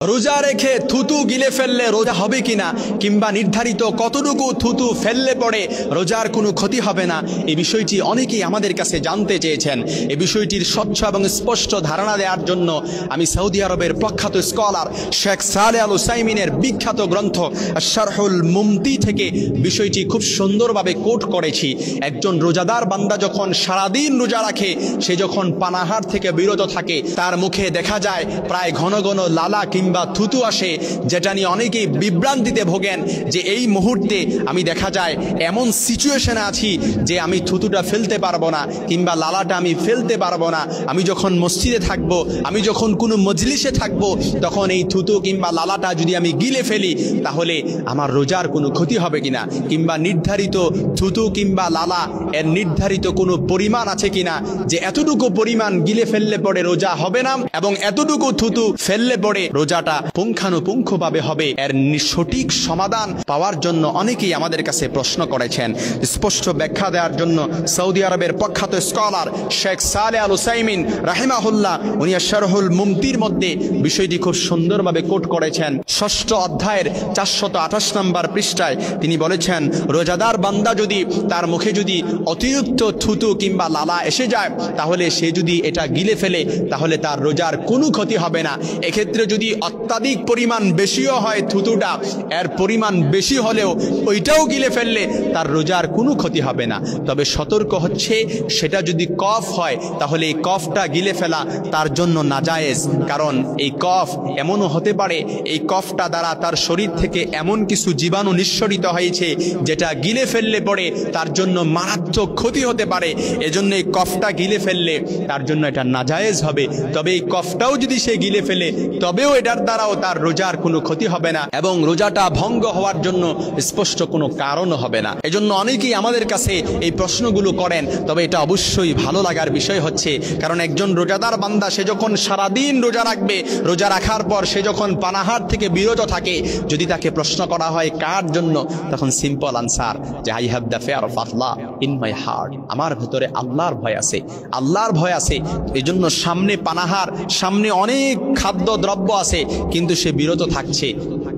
রোজা রেখে থুতু গিলে ফেললে রোজা হবে কিনা, কিংবা নির্ধারিত কতটুকু থুতু ফেললে পরে রোজার কোনো ক্ষতি হবে না, এই বিষয়টি অনেকেই আমাদের কাছে জানতে চেয়েছেন। এই বিষয়টির স্বচ্ছ এবং স্পষ্ট ধারণা দেওয়ার জন্য আমি সৌদি আরবের প্রখ্যাত স্কলার শেখ সালেহ আল উসাইমিনের বিখ্যাত গ্রন্থ শারহুল মুমতি থেকে বিষয়টি খুব সুন্দরভাবে কোট করেছি। একজন রোজাদার বান্দা যখন সারাদিন রোজা রাখে, সে যখন পানাহার থেকে বিরত থাকে, তার মুখে দেখা যায় প্রায় ঘন ঘন লালা কিংবা থুতু আসে, যেটা নিয়ে অনেকেই বিভ্রান্তিতে ভোগেন যে এই মুহূর্তে আমি দেখা যায় এমন সিচুয়েশনে আছি যে আমি থুতুটা ফেলতে পারবো না কিংবা লালাটা আমি ফেলতে পারবো না। আমি যখন মসজিদে থাকব, আমি যখন কোনো মজলিসে থাকব, তখন এই থুতু কিংবা লালাটা যদি আমি গিলে ফেলি তাহলে আমার রোজার কোনো ক্ষতি হবে কিনা, কিংবা নির্ধারিত থুতু কিংবা লালা এর নির্ধারিত কোনো পরিমাণ আছে কিনা যে এতটুকু পরিমাণ গিলে ফেললে পরে রোজা হবে না এবং এতটুকু থুতু ফেললে পরে রোজাটা পুঙ্খানুপুঙ্খভাবে হবে। এর সঠিক সমাধান পাওয়ার জন্য অনেকেই আমাদের কাছে প্রশ্ন করেছেন। স্পষ্ট ব্যাখ্যা দেওয়ার জন্য সৌদি আরবের প্রখ্যাত স্কলার শেখ সালেহ আল উসাইমিন রাহিমাহুল্লাহ উনি শারহুল মুমতির মধ্যে বিষয়টি খুব সুন্দরভাবে কোট করেছেন। 6ষ্ঠ অধ্যায়ের 428 নম্বর পৃষ্ঠায় তিনি বলেছেন, রোজাদার বান্দা যদি তার মুখে যদি অতিরিক্ত থুতু কিংবা লালা এসে যায়, তাহলে সে যদি এটা গিলে ফেলে তাহলে তার রোজার কোনো ক্ষতি হবে না। এক্ষেত্রে যদি অত্যাধিক পরিমাণ বেশিও হয় থুতুটা, এর পরিমাণ বেশি হলেও ওইটাও গিলে ফেললে তার রোজার কোনো ক্ষতি হবে না। তবে সতর্ক হচ্ছে, সেটা যদি কফ হয় তাহলে এই কফটা গিলে ফেলা তার জন্য নাজায়েজ। কারণ এই কফ এমনও হতে পারে এই কফটা দ্বারা তার শরীর থেকে এমন কিছু জীবাণু নিঃসরিত হয়েছে যেটা গিলে ফেললে পরে তার জন্য মারাত্মক ক্ষতি হতে পারে। এজন্য এই কফটা গিলে ফেললে তার জন্য এটা নাজায়েজ হবে। তবে এই কফটাও যদি সে গিলে ফেলে তবেও এটার দ্বারাও তার রোজার কোনো ক্ষতি হবে না এবং রোজাটা ভঙ্গ হওয়ার জন্য স্পষ্ট কোনো কারণও হবে না। এজন্য অনেকেই আমাদের কাছে এই প্রশ্নগুলো করেন। তবে এটা অবশ্যই ভালো লাগার বিষয় হচ্ছে, কারণ একজন রোজাদার বান্দা সে যখন সারাদিন রোজা রাখবে, রোজা রাখার পর সে যখন পানাহার থেকে বিরত থাকে, যদি তাকে প্রশ্ন করা হয় কার জন্য, তখন সিম্পল আনসার যে I have the fear of Allah in my heart, আমার ভেতরে আল্লাহর ভয় আছে, আল্লাহর ভয় আছে। এই জন্য সামনে পানাহার, সামনে অনেক খাদ্য দ্রব্য আছে, কিন্তু সে বিরত থাকছে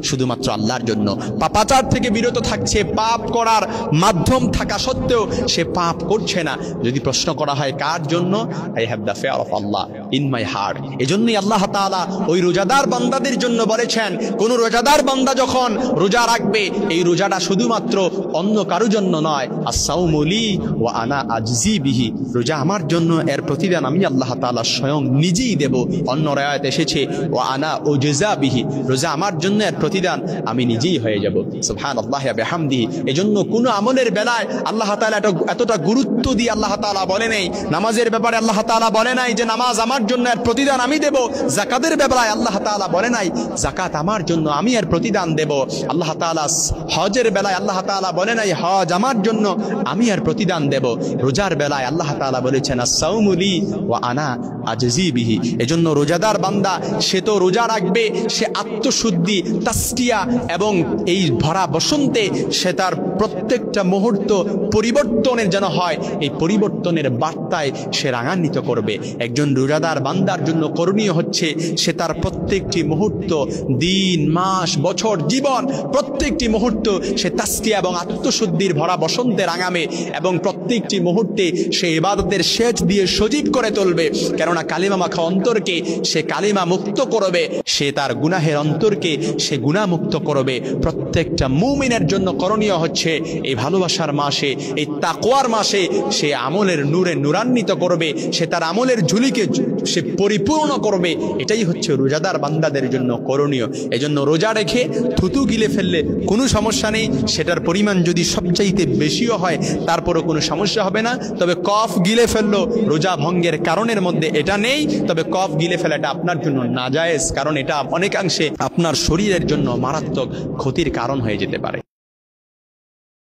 শুধুমাত্র আল্লাহর জন্য। পাপাচার থেকে বিরত থাকছে, পাপ করার মাধ্যম থাকা সত্ত্বেও সে পাপ করছে না। যদি প্রশ্ন করা হয় কার জন্য, I have the fear of Allah in my heart. এজন্যই আল্লাহ তাআলা ওই রোজাদার বান্দাদের জন্য বলেছেন, কোন রোজাদার বান্দা যখন রোজা রাখবে, এই রোজাটা শুধুমাত্র অন্য কারোর জন্য নয়, আস-সাওমু লি ওয়া আনা আজজি বিহি, রোজা আমার জন্য, এর প্রতিদান আমি আল্লাহ তাআলা স্বয়ং নিজেই দেব। অন্য রায়াত এসেছে ওয়া আনা উজজা বিহি, রোজা আমার জন্য, এর প্রতিদান আমি নিজেই হয়ে যাব। সুবহানাল্লাহি ওয়া বিহামদিহি। এজন্য কোন আমলের বেলায় আল্লাহ তাআলা এতটা গুরুত্ব দিয়ে আল্লাহ তাআলা বলে নাই। নামাজের ব্যাপারে আল্লাহ তাআলা বলে নাই যে নামাজ আমার জন্য, এর প্রতিদান আমি দেব। যাকাতের ব্যাপারে আল্লাহ তাআলা বলে নাই যাকাত আমার জন্য, আমি এর প্রতিদান দেব। আল্লাহ তাআলা হজের বেলায় আল্লাহ তাআলা বলে নাই হজ আমার জন্য, আমি এর প্রতিদান দেব। রোজার বেলায় আল্লাহ তাআলা বলেছেন আস-সাওমু লি ওয়া আনা আজজি বিহি। এজন্য রোজাদার বান্দা সে তো রোজা রাখবে, সে আত্মশুদ্ধি, তাসকিয়া এবং এই ভরা বসন্তে সে তার প্রত্যেকটা মুহূর্ত পরিবর্তনের যেন হয়, এই পরিবর্তনের বার্তায় সে রাঙান্বিত করবে। একজন রোজাদার বান্দার জন্য করণীয় হচ্ছে, সে তার প্রত্যেকটি মুহূর্ত, দিন, মাস, বছর, জীবন, প্রত্যেকটি মুহূর্ত সে তাসকিয়া এবং আত্মশুদ্ধির ভরা বসন্তে রাঙাবে এবং প্রত্যেকটি মুহূর্তে সে ইবাদতের সেচ দিয়ে সজীব করে তুলবে। কেননা কালিমা মাখা অন্তরকে সে কালিমা মুক্ত করবে, সে তার গুনাহের অন্তরকে সে গুনাহ মুক্ত করবে। প্রত্যেকটা মুমিনের জন্য করণীয় হচ্ছে, এই ভালোবাসার মাসে, এই তাকওয়ার মাসে সে আমলের নূরে নূরান্বিত করবে, সে তার আমলের ঝুলিকে সে পরিপূর্ণ করবে। এটাই হচ্ছে রোজাদার বান্দাদের জন্য করণীয়। এজন্য রোজা রেখে থুতু গিলে ফেললে কোনো সমস্যা নেই, সেটার পরিমাণ যদি সবচাইতে বেশিও হয় তারপরও কোনো সমস্যা হবে না। তবে কফ গিলে ফেললো রোজা ভঙ্গের কারণের মধ্যে এটা নেই। তবে কফ গিলে ফেলাটা আপনার জন্য নাজায়েজ, কারণ এটা অনেকাংশে আপনার শরীরের জন্য মারাত্মক ক্ষতির কারণ হয়ে যেতে পারে।